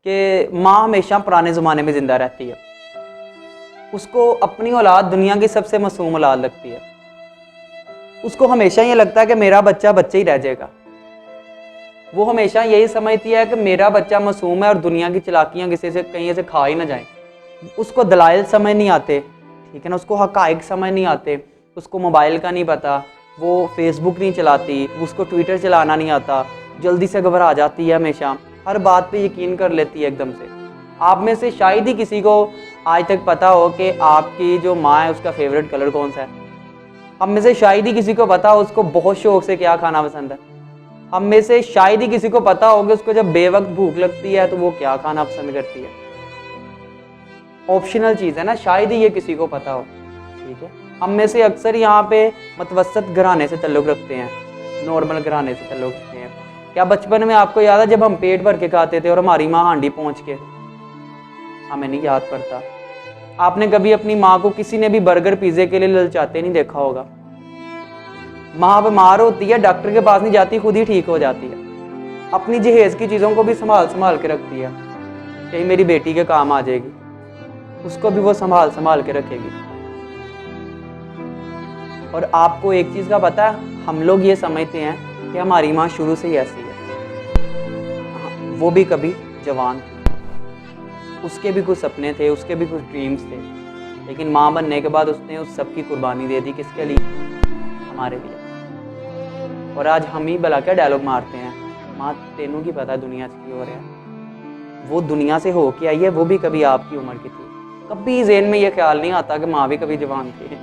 कि माँ हमेशा पुराने ज़माने में ज़िंदा रहती है। उसको अपनी औलाद दुनिया की सबसे मासूम औलाद लगती है। उसको हमेशा ये लगता है कि मेरा बच्चा बच्चा ही रह जाएगा। वो हमेशा यही समझती है कि मेरा बच्चा मासूम है और दुनिया की चालाकियाँ किसी से कहीं से खा ही ना जाएं। उसको दलाइल समझ नहीं आते, ठीक है ना, उसको हक़ाइक़ समझ नहीं आते, उसको मोबाइल का नहीं पता, वो फेसबुक नहीं चलाती, उसको ट्विटर चलाना नहीं आता, जल्दी से घबरा जाती है, हमेशा हर बात पे यकीन कर लेती है एकदम से। आप में से शायद ही किसी को आज तक पता हो कि आपकी जो माँ है उसका फेवरेट कलर कौन सा है। हम में से शायद ही किसी को पता हो उसको बहुत शौक से क्या खाना पसंद है। हम में से शायद ही किसी को पता हो कि उसको जब बेवक्त भूख लगती है तो वो क्या खाना पसंद करती है। ऑप्शनल चीज़ है ना, शायद ही ये किसी को पता हो, ठीक है। हम में से अक्सर यहाँ पे मतवसत घराने से ताल्लुक़ रखते हैं, नॉर्मल घराने से ताल्लुक़ रखते हैं। क्या बचपन में आपको याद है जब हम पेट भर के खाते थे और हमारी माँ हांडी पहुँच के, हमें नहीं याद पड़ता। आपने कभी अपनी माँ को किसी ने भी बर्गर पिज़्ज़े के लिए ललचाते नहीं देखा होगा। माँ बीमार होती है, डॉक्टर के पास नहीं जाती, खुद ही ठीक हो जाती है। अपनी जहेज़ की चीज़ों को भी संभाल के रखती है, कहीं मेरी बेटी के काम आ जाएगी, उसको भी वो संभाल के रखेगी। और आपको एक चीज़ का पता है, हम लोग ये समझते हैं कि हमारी माँ शुरू से ही ऐसी है। वो भी कभी जवान थी, उसके भी कुछ सपने थे, उसके भी कुछ ड्रीम्स थे, लेकिन माँ बनने के बाद उसने उस सब की कुर्बानी दे दी। किसके लिए? हमारे लिए। और आज हम ही भला क्या डायलॉग मारते हैं, माँ तेनों की पता है दुनिया से की हो रहा है। वो दुनिया से हो के आई है, वो भी कभी आपकी उम्र की थी। कभी ज़हन में ये ख्याल नहीं आता कि माँ भी कभी जवान थी।